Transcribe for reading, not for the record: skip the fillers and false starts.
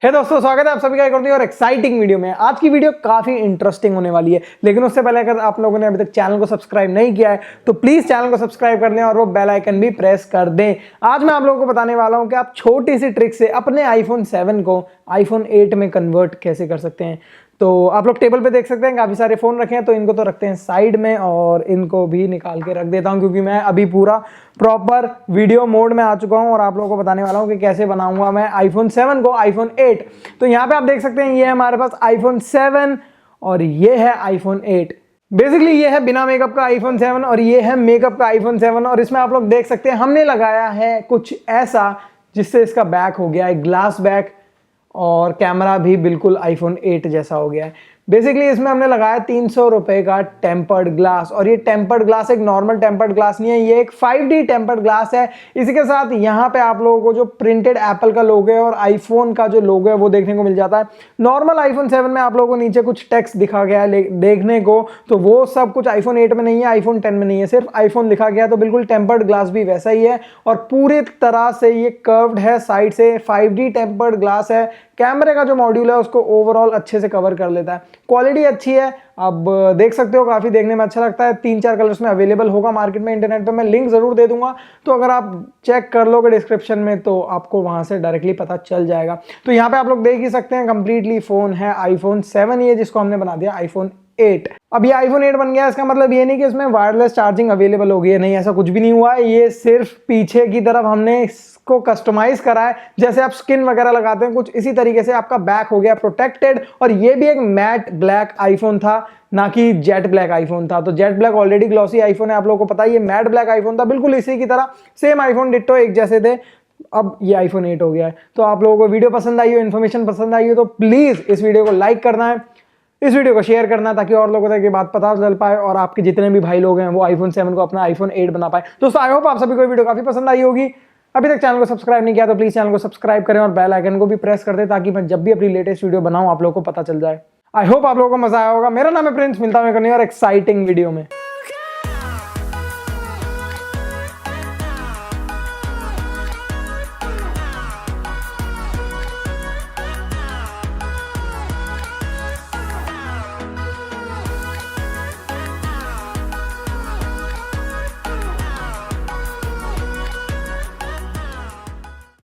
हे दोस्तों, स्वागत है आप सभी का एक और एक्साइटिंग वीडियो में। आज की वीडियो काफी इंटरेस्टिंग होने वाली है, लेकिन उससे पहले अगर आप लोगों ने अभी तक चैनल को सब्सक्राइब नहीं किया है तो प्लीज चैनल को सब्सक्राइब कर दें और वो बेल आइकन भी प्रेस कर दें। आज मैं आप लोगों को बताने वाला हूं कि आप छोटी सी ट्रिक से अपने आईफोन 7 को आईफोन 8 में कन्वर्ट कैसे कर सकते हैं। तो आप लोग टेबल पे देख सकते हैं काफी सारे फोन रखे हैं, तो इनको तो रखते हैं साइड में और इनको भी निकाल के रख देता हूं, क्योंकि मैं अभी पूरा प्रॉपर वीडियो मोड में आ चुका हूं और आप लोगों को बताने वाला हूं कि कैसे बनाऊंगा मैं आईफोन 7 को आईफोन 8। तो यहां पे आप देख सकते हैं ये है हमारे पास आईफोन 7 और ये है आईफोन 8। बेसिकली ये है बिना मेकअप का आईफोन 7 और ये है मेकअप का आईफोन 7। और इसमें आप लोग देख सकते हैं हमने लगाया है कुछ ऐसा जिससे इसका बैक हो गया है ग्लास बैक और कैमरा भी बिल्कुल आईफोन 8 जैसा हो गया है। बेसिकली इसमें हमने लगाया 300 रुपए का टेम्पर्ड ग्लास, और ये टेम्पर्ड ग्लास एक नॉर्मल टेम्पर्ड ग्लास नहीं है, ये एक 5D टेम्पर्ड ग्लास है। इसी के साथ यहाँ पे आप लोगों को जो प्रिंटेड एप्पल का लोगो है और आईफोन का जो लोगो है वो देखने को मिल जाता है। नॉर्मल आईफोन 7 में आप लोगों को नीचे कुछ टेक्स्ट दिखा गया है देखने को, तो वो सब कुछ आईफोन 8 में नहीं है, आईफोन 10 में नहीं है, सिर्फ आईफोन लिखा गया है। तो बिल्कुल टेम्पर्ड ग्लास भी वैसा ही है और पूरी तरह से ये कर्व्ड है, साइड से 5D टेम्पर्ड ग्लास है। कैमरे का जो मॉड्यूल है उसको ओवरऑल अच्छे से कवर कर लेता है। क्वालिटी अच्छी है, अब देख सकते हो, काफी देखने में अच्छा लगता है। 3-4 कलर्स में अवेलेबल होगा मार्केट में, इंटरनेट पे मैं लिंक जरूर दे दूंगा, तो अगर आप चेक कर लोगे डिस्क्रिप्शन में तो आपको वहां से डायरेक्टली पता चल जाएगा। तो यहाँ पे आप लोग देख ही सकते हैं कंप्लीटली फोन है आईफोन 7 ही है, जिसको हमने बना दिया आईफोन 8। अब ये आईफोन 8 बन गया, इसका मतलब ये नहीं कि इसमें वायरलेस चार्जिंग अवेलेबल होगी है, नहीं, ऐसा कुछ भी नहीं हुआ है। ये सिर्फ पीछे की तरफ हमने इसको कस्टमाइज करा है, जैसे आप स्किन वगैरह लगाते हैं कुछ इसी तरीके से आपका बैक हो गया प्रोटेक्टेड। और ये भी एक मैट ब्लैक आईफोन था, ना कि जेट ब्लैक आईफोन था। तो jet black already glossy iPhone है, आप लोगों को पता है। ये मैट ब्लैक आईफोन था, बिल्कुल इसी की तरह सेम आईफोन डिट्टो एक जैसे थे। अब ये आईफोन 8 हो गया है। तो आप लोगों को वीडियो पसंद आई हो, इन्फॉर्मेशन पसंद आई हो, तो प्लीज इस वीडियो को लाइक करना है, इस वीडियो को शेयर करना है, ताकि और लोगों तक ये बात पता चल पाए और आपके जितने भी भाई लोग हैं वो आईफोन 7 को अपना आईफोन 8 बना पाए। दोस्तों, आई होप आप सभी को वीडियो काफी पसंद आई होगी। अभी तक चैनल को सब्सक्राइब नहीं किया तो प्लीज चैनल को सब्सक्राइब करें और बेल आइकन को भी प्रेस कर दें, ताकि मैं जब भी अपनी लेटेस्ट वीडियो बनाऊं आप लोगों को पता चल जाए। आई होप आप लोगों को मजा आया होगा। मेरा नाम है प्रिंस, मिलता हूं एक और एक्साइटिंग वीडियो में।